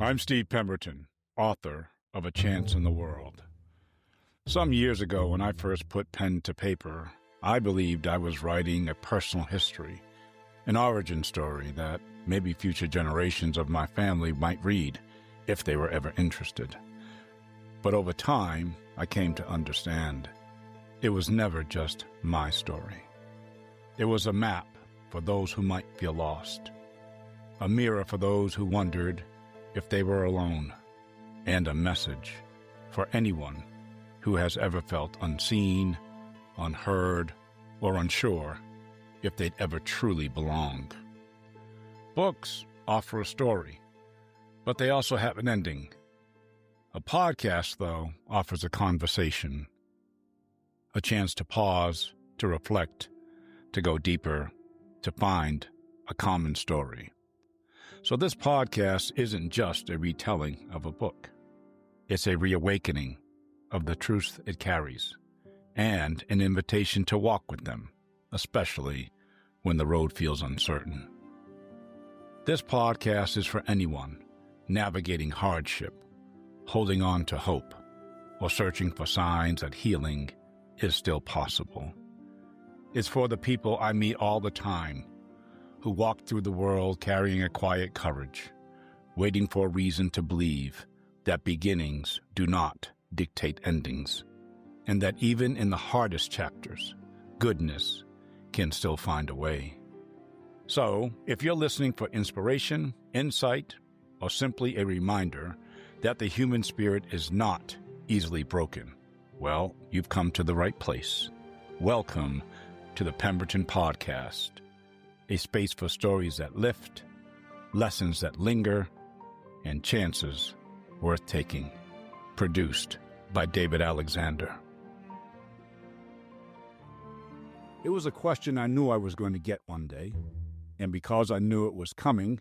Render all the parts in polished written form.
I'm Steve Pemberton, author of A Chance in the World. Some years ago, when I first put pen to paper, I believed I was writing a personal history, an origin story that maybe future generations of my family might read if they were ever interested. But over time, I came to understand it was never just my story. It was a map for those who might feel lost, a mirror for those who wondered if they were alone, and a message for anyone who has ever felt unseen, unheard, or unsure if they'd ever truly belong. Books offer a story, but they also have an ending. A podcast, though, offers a conversation, a chance to pause, to reflect, to go deeper, to find a common story. So this podcast isn't just a retelling of a book. It's a reawakening of the truths it carries and an invitation to walk with them, especially when the road feels uncertain. This podcast is for anyone navigating hardship, holding on to hope, or searching for signs that healing is still possible. It's for the people I meet all the time who walk through the world carrying a quiet courage, waiting for a reason to believe that beginnings do not dictate endings, and that even in the hardest chapters, goodness can still find a way. So, if you're listening for inspiration, insight, or simply a reminder that the human spirit is not easily broken, well, you've come to the right place. Welcome to the Pemberton Podcast, a space for stories that lift, lessons that linger, and chances worth taking. Produced by David Alexander. It was a question I knew I was going to get one day, and because I knew it was coming,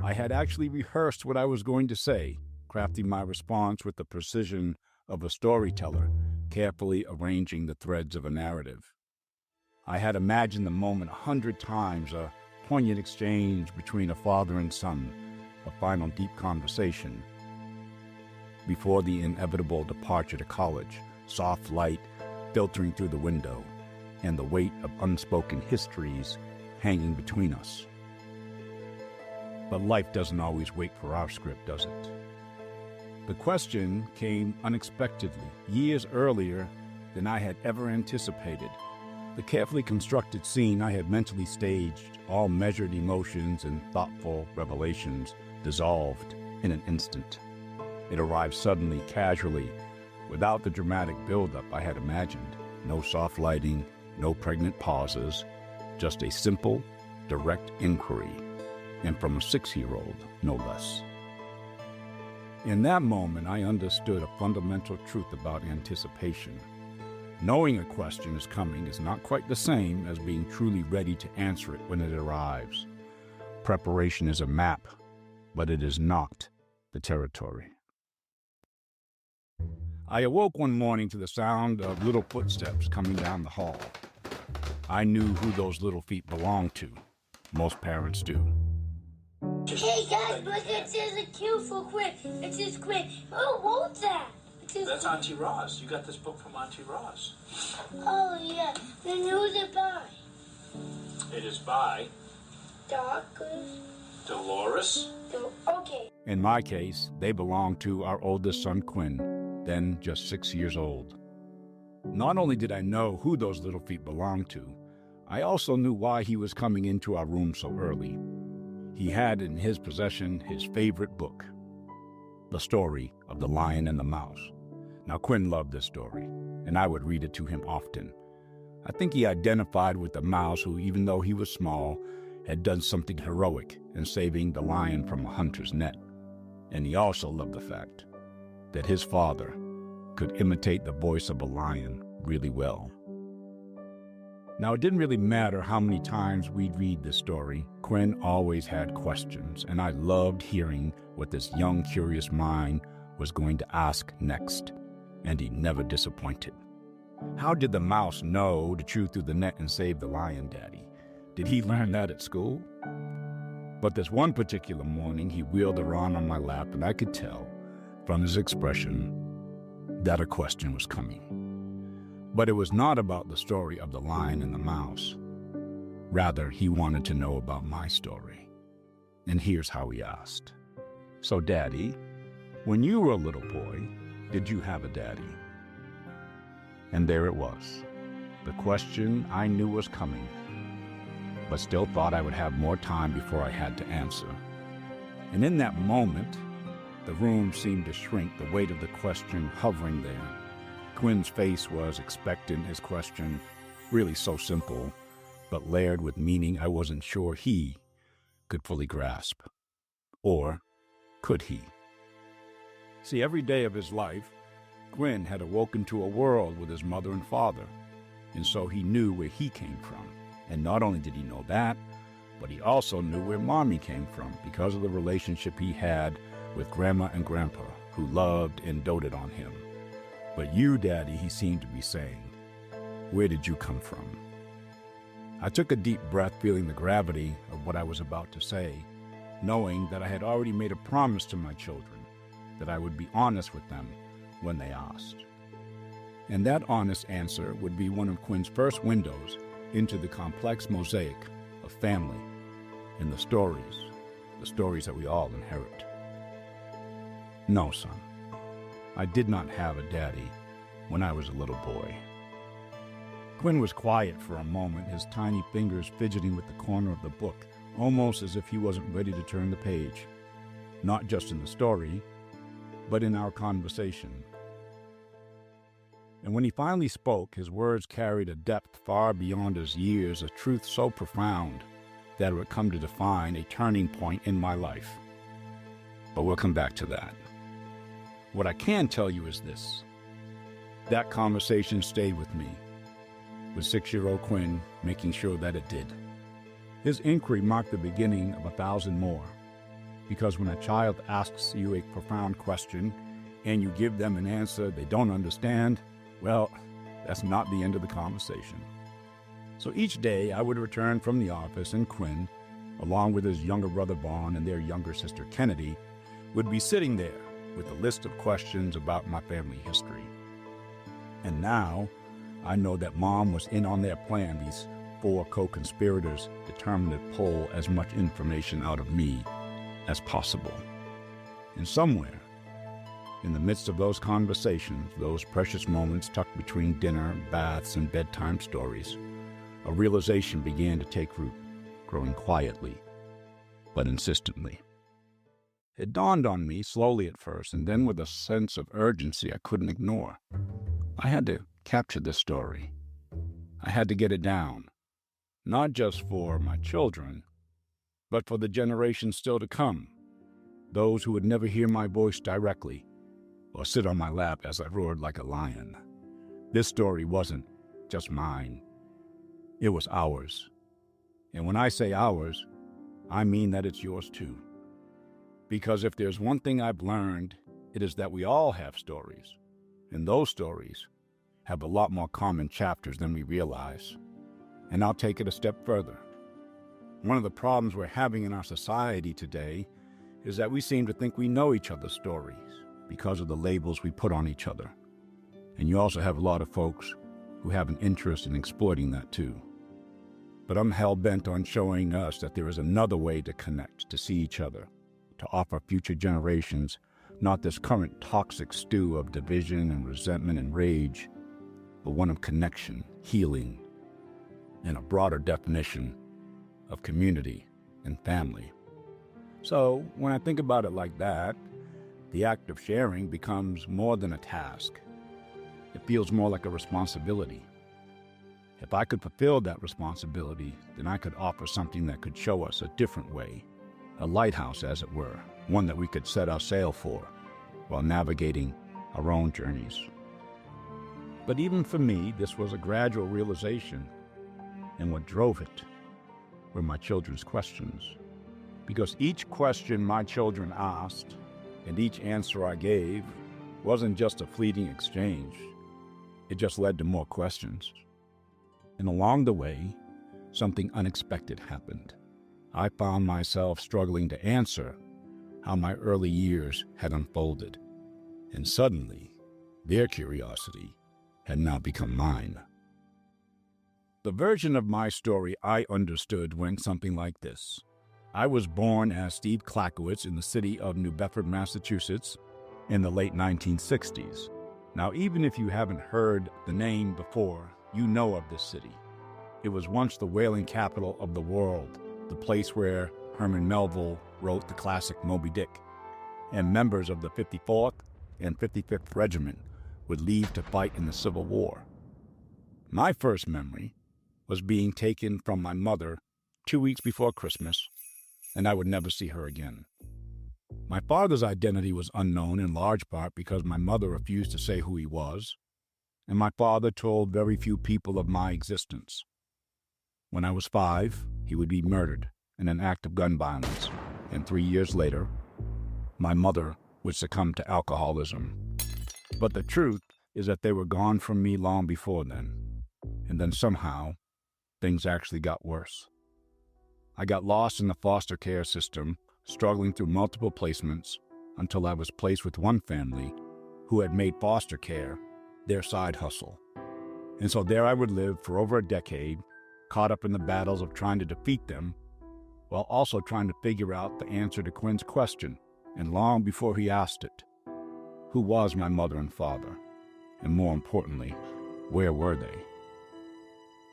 I had actually rehearsed what I was going to say, crafting my response with the precision of a storyteller, carefully arranging the threads of a narrative. I had imagined the moment 100 times, a poignant exchange between a father and son, a final deep conversation, before the inevitable departure to college, soft light filtering through the window, and the weight of unspoken histories hanging between us. But life doesn't always wait for our script, does it? The question came unexpectedly, years earlier than I had ever anticipated. The carefully constructed scene I had mentally staged, all measured emotions and thoughtful revelations, dissolved in an instant. It arrived suddenly, casually, without the dramatic buildup I had imagined. No soft lighting, no pregnant pauses, just a simple, direct inquiry, and from a 6-year-old, no less. In that moment, I understood a fundamental truth about anticipation. Knowing a question is coming is not quite the same as being truly ready to answer it when it arrives. Preparation is a map, but it is not the territory. I awoke one morning to the sound of little footsteps coming down the hall. I knew who those little feet belonged to. Most parents do. Hey guys, but it says a Q for Quinn. It says Quinn. Oh, what's that? That's Auntie Roz. You got this book from Auntie Roz. Oh, yeah. Then who's it by? It is by Doctors. Dolores. Okay. In my case, they belonged to our oldest son, Quinn, then just 6 years old. Not only did I know who those little feet belonged to, I also knew why he was coming into our room so early. He had in his possession his favorite book, The Story of the Lion and the Mouse. Now, Quinn loved this story, and I would read it to him often. I think he identified with the mouse who, even though he was small, had done something heroic in saving the lion from a hunter's net. And he also loved the fact that his father could imitate the voice of a lion really well. Now, it didn't really matter how many times we'd read this story. Quinn always had questions, and I loved hearing what this young, curious mind was going to ask next. And he never disappointed. How did the mouse know to chew through the net and save the lion, Daddy? Did he learn that at school? But this one particular morning, he wheeled around on my lap, and I could tell from his expression that a question was coming. But it was not about the story of the lion and the mouse. Rather, he wanted to know about my story. And here's how he asked. So, Daddy, when you were a little boy, did you have a daddy? And there it was, the question I knew was coming, but still thought I would have more time before I had to answer. And in that moment, the room seemed to shrink, the weight of the question hovering there. Quinn's face was expectant, his question really so simple, but layered with meaning I wasn't sure he could fully grasp. Or could he? See, every day of his life, Quinn had awoken to a world with his mother and father, and so he knew where he came from. And not only did he know that, but he also knew where Mommy came from because of the relationship he had with Grandma and Grandpa, who loved and doted on him. But you, Daddy, he seemed to be saying, where did you come from? I took a deep breath, feeling the gravity of what I was about to say, knowing that I had already made a promise to my children that I would be honest with them when they asked. And that honest answer would be one of Quinn's first windows into the complex mosaic of family and the stories that we all inherit. No, son, I did not have a daddy when I was a little boy. Quinn was quiet for a moment, his tiny fingers fidgeting with the corner of the book, almost as if he wasn't ready to turn the page, not just in the story, but in our conversation. And when he finally spoke, his words carried a depth far beyond his years, a truth so profound that it would come to define a turning point in my life. But we'll come back to that. What I can tell you is this. That conversation stayed with me, with 6-year-old Quinn making sure that it did. His inquiry marked the beginning of 1,000 more, because when a child asks you a profound question and you give them an answer they don't understand, well, that's not the end of the conversation. So each day I would return from the office and Quinn, along with his younger brother Vaughn and their younger sister Kennedy, would be sitting there with a list of questions about my family history. And now I know that Mom was in on their plan, these 4 co-conspirators determined to pull as much information out of me as possible. And somewhere, in the midst of those conversations, those precious moments tucked between dinner, baths, and bedtime stories, a realization began to take root, growing quietly, but insistently. It dawned on me slowly at first, and then with a sense of urgency I couldn't ignore. I had to capture this story. I had to get it down, not just for my children, but for the generations still to come, those who would never hear my voice directly or sit on my lap as I roared like a lion. This story wasn't just mine. It was ours. And when I say ours, I mean that it's yours too. Because if there's one thing I've learned, it is that we all have stories, and those stories have a lot more common chapters than we realize. And I'll take it a step further. One of the problems we're having in our society today is that we seem to think we know each other's stories because of the labels we put on each other. And you also have a lot of folks who have an interest in exploiting that too. But I'm hell-bent on showing us that there is another way to connect, to see each other, to offer future generations not this current toxic stew of division and resentment and rage, but one of connection, healing, and a broader definition of community and family. So when I think about it like that, the act of sharing becomes more than a task. It feels more like a responsibility. If I could fulfill that responsibility, then I could offer something that could show us a different way, a lighthouse as it were, one that we could set our sail for while navigating our own journeys. But even for me, this was a gradual realization, and what drove it were my children's questions. Because each question my children asked and each answer I gave wasn't just a fleeting exchange. It just led to more questions. And along the way, something unexpected happened. I found myself struggling to answer how my early years had unfolded. And suddenly, their curiosity had now become mine. The version of my story I understood went something like this. I was born as Steve Clackowitz in the city of New Bedford, Massachusetts, in the late 1960s. Now, even if you haven't heard the name before, you know of this city. It was once the whaling capital of the world, the place where Herman Melville wrote the classic Moby Dick, and members of the 54th and 55th Regiment would leave to fight in the Civil War. My first memory was being taken from my mother 2 weeks before Christmas, and I would never see her again. My father's identity was unknown in large part because my mother refused to say who he was, and my father told very few people of my existence. When I was 5, he would be murdered in an act of gun violence, and 3 years later, my mother would succumb to alcoholism. But the truth is that they were gone from me long before then, and then somehow, things actually got worse. I got lost in the foster care system, struggling through multiple placements until I was placed with one family who had made foster care their side hustle. And so there I would live for over a decade, caught up in the battles of trying to defeat them, while also trying to figure out the answer to Quinn's question, and long before he asked it, who was my mother and father? And more importantly, where were they?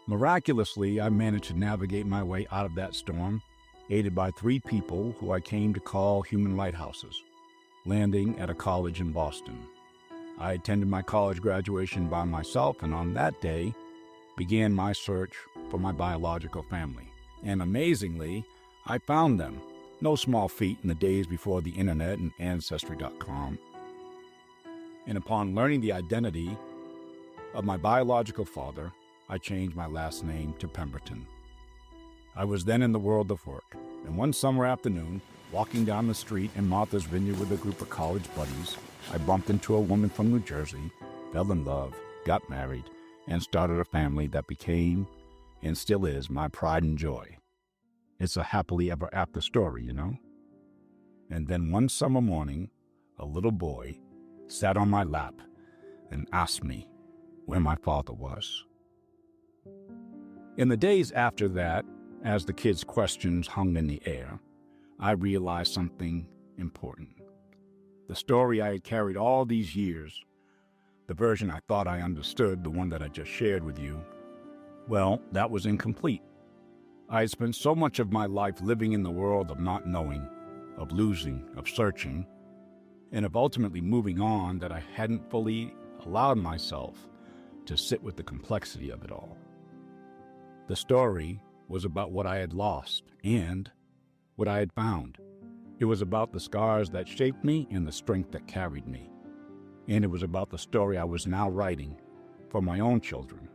Miraculously, I managed to navigate my way out of that storm, aided by 3 people who I came to call human lighthouses, landing at a college in Boston. I attended my college graduation by myself, and on that day, began my search for my biological family. And amazingly, I found them. No small feat in the days before the internet and Ancestry.com. And upon learning the identity of my biological father, I changed my last name to Pemberton. I was then in the world of work, and one summer afternoon, walking down the street in Martha's Vineyard with a group of college buddies, I bumped into a woman from New Jersey, fell in love, got married, and started a family that became, and still is, my pride and joy. It's a happily ever after story, you know? And then one summer morning, a little boy sat on my lap and asked me where my father was. In the days after that, as the kids' questions hung in the air, I realized something important. The story I had carried all these years, the version I thought I understood, the one that I just shared with you, well, that was incomplete. I had spent so much of my life living in the world of not knowing, of losing, of searching, and of ultimately moving on that I hadn't fully allowed myself to sit with the complexity of it all. The story was about what I had lost and what I had found. It was about the scars that shaped me and the strength that carried me. And it was about the story I was now writing for my own children.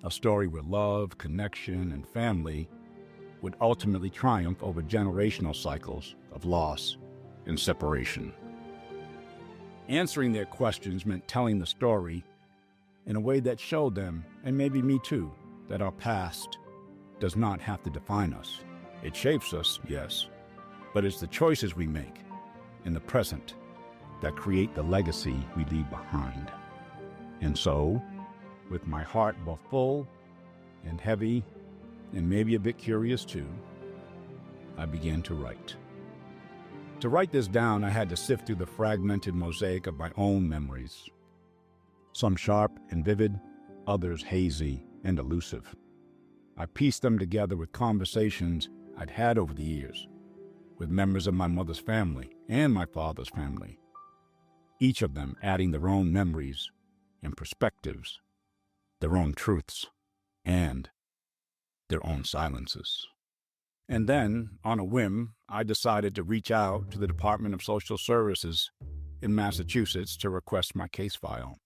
A story where love, connection, and family would ultimately triumph over generational cycles of loss and separation. Answering their questions meant telling the story in a way that showed them, and maybe me too, that our past does not have to define us. It shapes us, yes, but it's the choices we make in the present that create the legacy we leave behind. And so, with my heart both full and heavy, and maybe a bit curious too, I began to write. To write this down, I had to sift through the fragmented mosaic of my own memories. Some sharp and vivid, others hazy and elusive. I pieced them together with conversations I'd had over the years with members of my mother's family and my father's family, each of them adding their own memories and perspectives, their own truths, and their own silences. And then, on a whim, I decided to reach out to the Department of Social Services in Massachusetts to request my case file.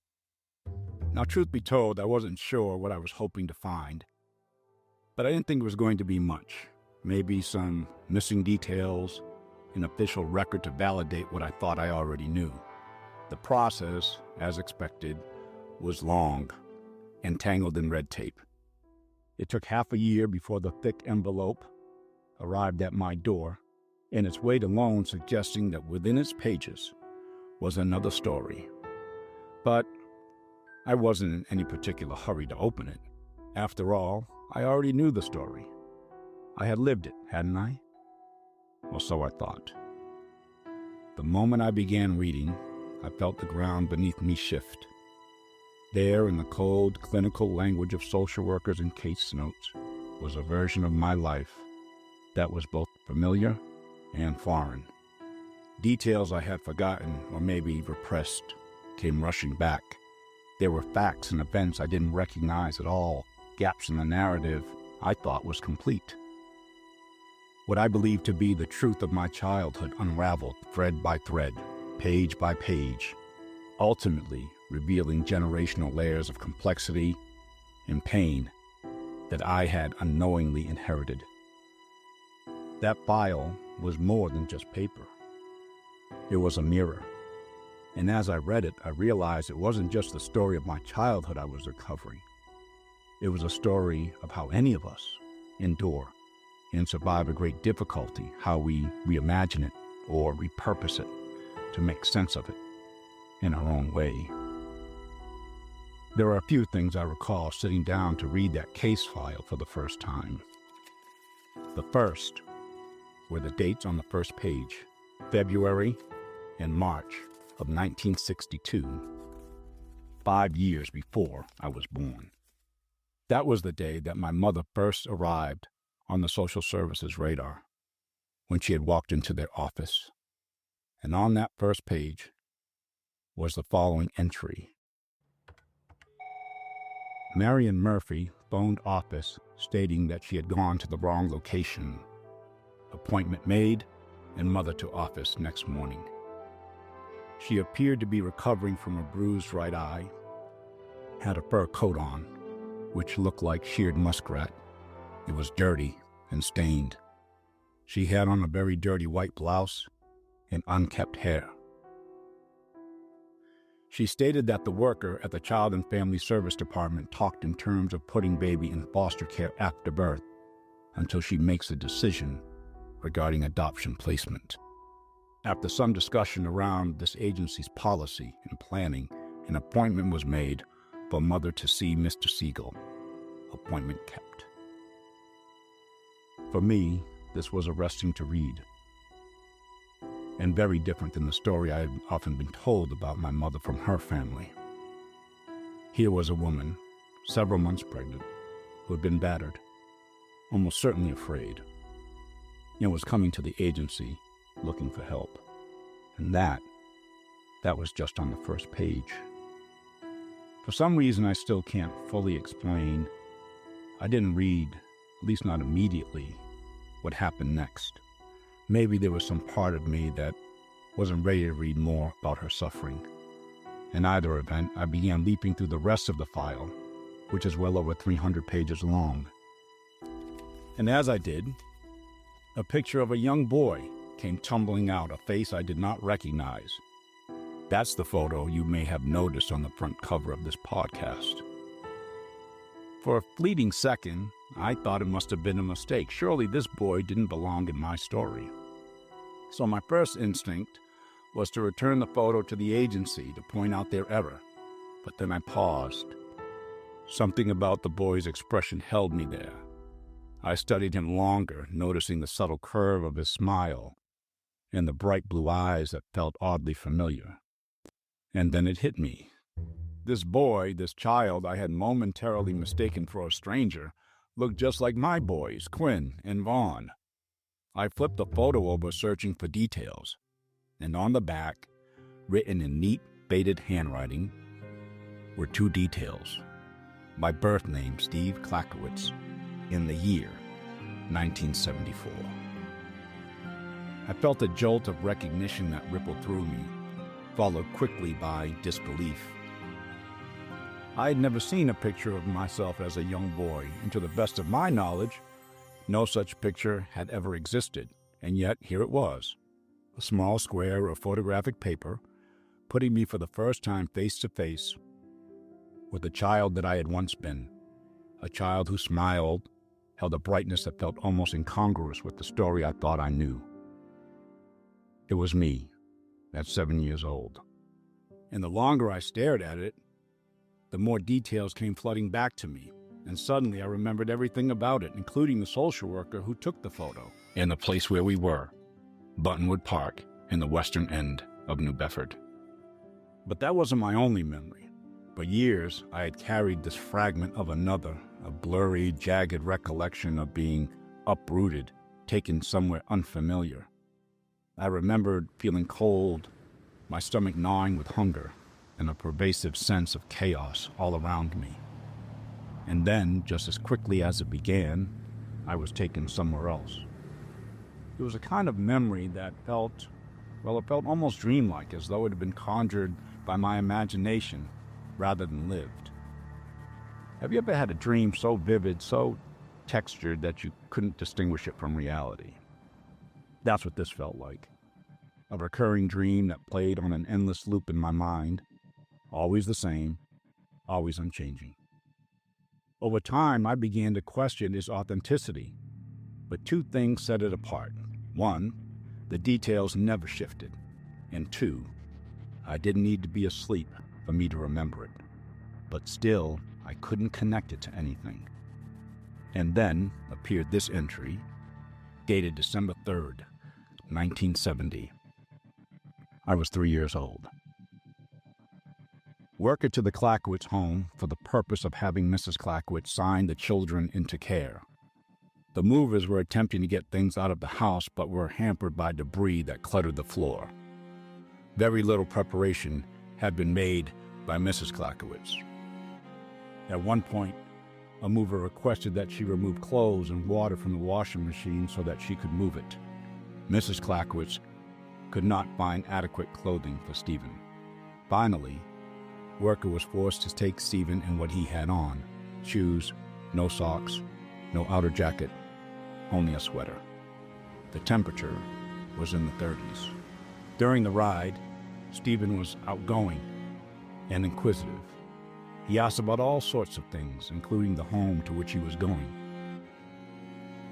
Now, truth be told, I wasn't sure what I was hoping to find, but I didn't think it was going to be much. Maybe some missing details, an official record to validate what I thought I already knew. The process, as expected, was long and tangled in red tape. It took half a year before the thick envelope arrived at my door, and its weight alone suggesting that within its pages was another story. But I wasn't in any particular hurry to open it. After all, I already knew the story. I had lived it, hadn't I? Or so I thought. The moment I began reading, I felt the ground beneath me shift. There, in the cold, clinical language of social workers and case notes, was a version of my life that was both familiar and foreign. Details I had forgotten or maybe repressed came rushing back. There were facts and events I didn't recognize at all, gaps in the narrative I thought was complete. What I believed to be the truth of my childhood unraveled thread by thread, page by page, ultimately revealing generational layers of complexity and pain that I had unknowingly inherited. That file was more than just paper. It was a mirror. And as I read it, I realized it wasn't just the story of my childhood I was recovering. It was a story of how any of us endure and survive a great difficulty, how we reimagine it or repurpose it to make sense of it in our own way. There are a few things I recall sitting down to read that case file for the first time. The first were the dates on the first page, February and March of 1962, 5 years before I was born. That was the day that my mother first arrived on the social services radar, when she had walked into their office. And on that first page was the following entry. Marion Murphy phoned office stating that she had gone to the wrong location. Appointment made and mother to office next morning. She appeared to be recovering from a bruised right eye, had a fur coat on, which looked like sheared muskrat. It was dirty and stained. She had on a very dirty white blouse and unkempt hair. She stated that the worker at the Child and Family Service Department talked in terms of putting baby in foster care after birth until she makes a decision regarding adoption placement. After some discussion around this agency's policy and planning, an appointment was made for mother to see Mr. Siegel. Appointment kept. For me, this was arresting to read, and very different than the story I had often been told about my mother from her family. Here was a woman, several months pregnant, who had been battered, almost certainly afraid, and was coming to the agency looking for help. And that was just on the first page. For some reason I still can't fully explain, I didn't read, at least not immediately, what happened next. Maybe there was some part of me that wasn't ready to read more about her suffering. In either event, I began leaping through the rest of the file, which is well over 300 pages long. And as I did, a picture of a young boy came tumbling out, a face I did not recognize. That's the photo you may have noticed on the front cover of this podcast. For a fleeting second, I thought it must have been a mistake. Surely this boy didn't belong in my story. So my first instinct was to return the photo to the agency to point out their error. But then I paused. Something about the boy's expression held me there. I studied him longer, noticing the subtle curve of his smile and the bright blue eyes that felt oddly familiar. And then it hit me. This boy, this child I had momentarily mistaken for a stranger, looked just like my boys, Quinn and Vaughn. I flipped the photo over, searching for details, and on the back, written in neat, faded handwriting, were two details. My birth name, Steve Klakowitz, in the year 1974. I felt a jolt of recognition that rippled through me, followed quickly by disbelief. I had never seen a picture of myself as a young boy, and to the best of my knowledge, no such picture had ever existed, and yet here it was, a small square of photographic paper, putting me for the first time face to face with the child that I had once been, a child who smiled held a brightness that felt almost incongruous with the story I thought I knew. It was me, at 7 years old. And the longer I stared at it, the more details came flooding back to me. And suddenly I remembered everything about it, including the social worker who took the photo and the place where we were, Buttonwood Park in the western end of New Bedford. But that wasn't my only memory. For years, I had carried this fragment of another, a blurry, jagged recollection of being uprooted, taken somewhere unfamiliar. I remembered feeling cold, my stomach gnawing with hunger, and a pervasive sense of chaos all around me. And then, just as quickly as it began, I was taken somewhere else. It was a kind of memory that felt almost dreamlike, as though it had been conjured by my imagination rather than lived. Have you ever had a dream so vivid, so textured that you couldn't distinguish it from reality? That's what this felt like. A recurring dream that played on an endless loop in my mind, always the same, always unchanging. Over time, I began to question its authenticity, but two things set it apart. One, the details never shifted, and two, I didn't need to be asleep for me to remember it, but still, I couldn't connect it to anything. And then appeared this entry, dated December 3rd, 1970. I was 3 years old. Worker to the Clackowitz home for the purpose of having Mrs. Clackowitz sign the children into care. The movers were attempting to get things out of the house but were hampered by debris that cluttered the floor. Very little preparation had been made by Mrs. Clackowitz. At one point, a mover requested that she remove clothes and water from the washing machine so that she could move it. Mrs. Clackowitz could not find adequate clothing for Stephen. Finally, Worker was forced to take Stephen in what he had on: shoes, no socks, no outer jacket, only a sweater. The temperature was in the 30s. During the ride, Stephen was outgoing and inquisitive. He asked about all sorts of things, including the home to which he was going.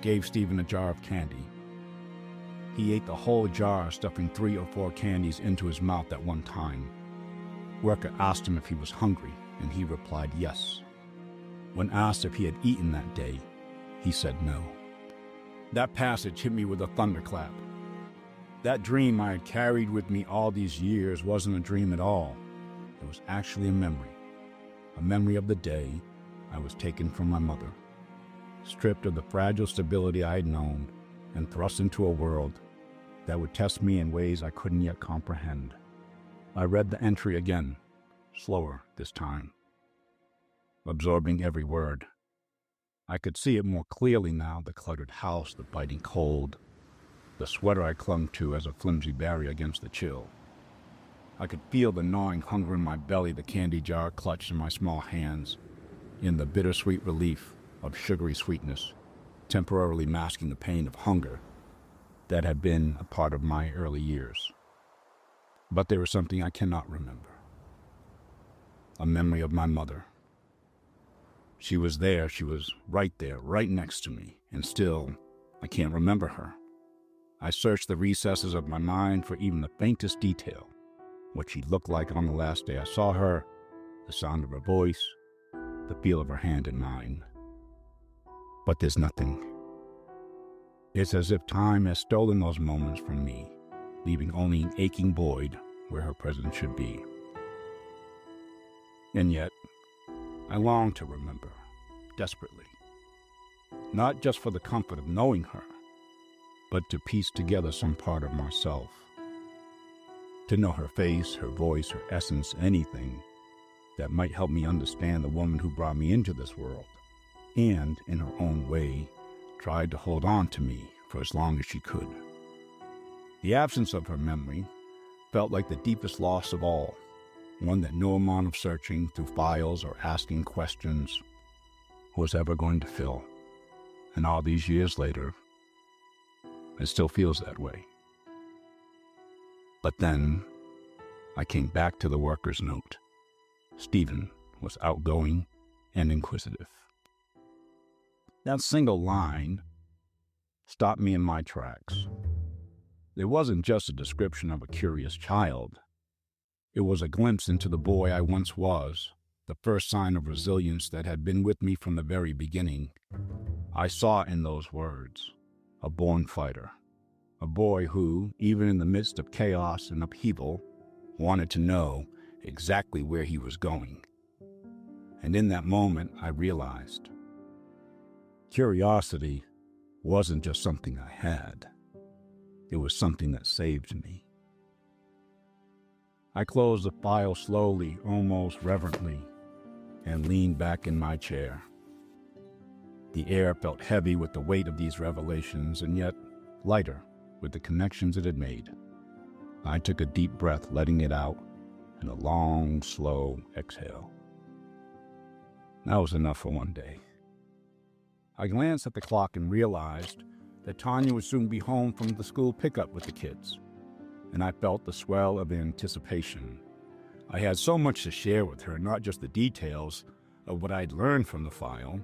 Gave Stephen a jar of candy. He ate the whole jar, stuffing 3 or 4 candies into his mouth at one time. Worker asked him if he was hungry, and he replied yes. When asked if he had eaten that day, he said no. That passage hit me with a thunderclap. That dream I had carried with me all these years wasn't a dream at all. It was actually a memory of the day I was taken from my mother, stripped of the fragile stability I had known, and thrust into a world that would test me in ways I couldn't yet comprehend. I read the entry again, slower this time, absorbing every word. I could see it more clearly now: the cluttered house, the biting cold, the sweater I clung to as a flimsy barrier against the chill. I could feel the gnawing hunger in my belly, the candy jar clutched in my small hands, in the bittersweet relief of sugary sweetness, temporarily masking the pain of hunger that had been a part of my early years. But there was something I cannot remember. A memory of my mother. She was there, she was right there, right next to me, and still, I can't remember her. I searched the recesses of my mind for even the faintest detail. What she looked like on the last day I saw her, the sound of her voice, the feel of her hand in mine. But there's nothing. It's as if time has stolen those moments from me, leaving only an aching void where her presence should be. And yet, I long to remember, desperately. Not just for the comfort of knowing her, but to piece together some part of myself. To know her face, her voice, her essence, anything that might help me understand the woman who brought me into this world, and, in her own way, tried to hold on to me for as long as she could. The absence of her memory felt like the deepest loss of all, one that no amount of searching through files or asking questions was ever going to fill. And all these years later, it still feels that way. But then, I came back to the worker's note. Stephen was outgoing and inquisitive. That single line stopped me in my tracks. It wasn't just a description of a curious child. It was a glimpse into the boy I once was, the first sign of resilience that had been with me from the very beginning. I saw in those words a born fighter, a boy who, even in the midst of chaos and upheaval, wanted to know exactly where he was going. And in that moment, I realized curiosity wasn't just something I had. It was something that saved me. I closed the file slowly, almost reverently, and leaned back in my chair. The air felt heavy with the weight of these revelations, and yet lighter with the connections it had made. I took a deep breath, letting it out, and a long, slow exhale. That was enough for one day. I glanced at the clock and realized that Tanya would soon be home from the school pickup with the kids, and I felt the swell of anticipation. I had so much to share with her, not just the details of what I'd learned from the file,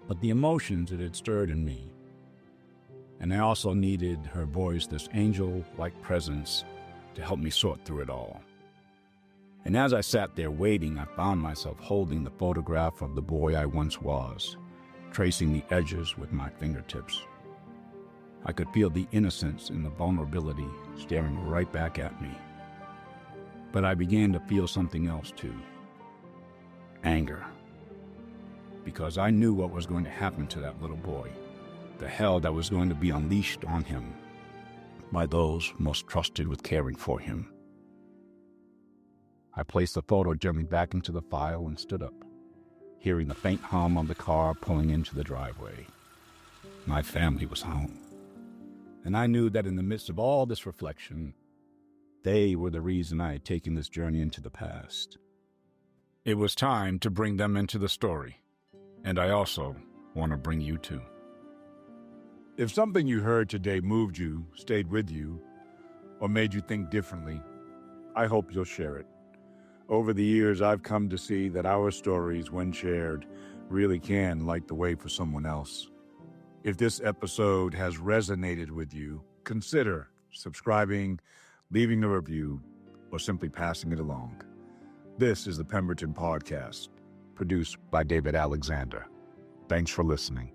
but the emotions it had stirred in me. And I also needed her voice, this angel-like presence, to help me sort through it all. And as I sat there waiting, I found myself holding the photograph of the boy I once was, tracing the edges with my fingertips. I could feel the innocence and the vulnerability staring right back at me. But I began to feel something else too. Anger. Because I knew what was going to happen to that little boy, the hell that was going to be unleashed on him by those most trusted with caring for him. I placed the photo gently back into the file and stood up, hearing the faint hum of the car pulling into the driveway. My family was home. And I knew that in the midst of all this reflection, they were the reason I had taken this journey into the past. It was time to bring them into the story, and I also want to bring you too. If something you heard today moved you, stayed with you, or made you think differently, I hope you'll share it. Over the years, I've come to see that our stories, when shared, really can light the way for someone else. If this episode has resonated with you, consider subscribing, leaving a review, or simply passing it along. This is the Pemberton Podcast, produced by David Alexander. Thanks for listening.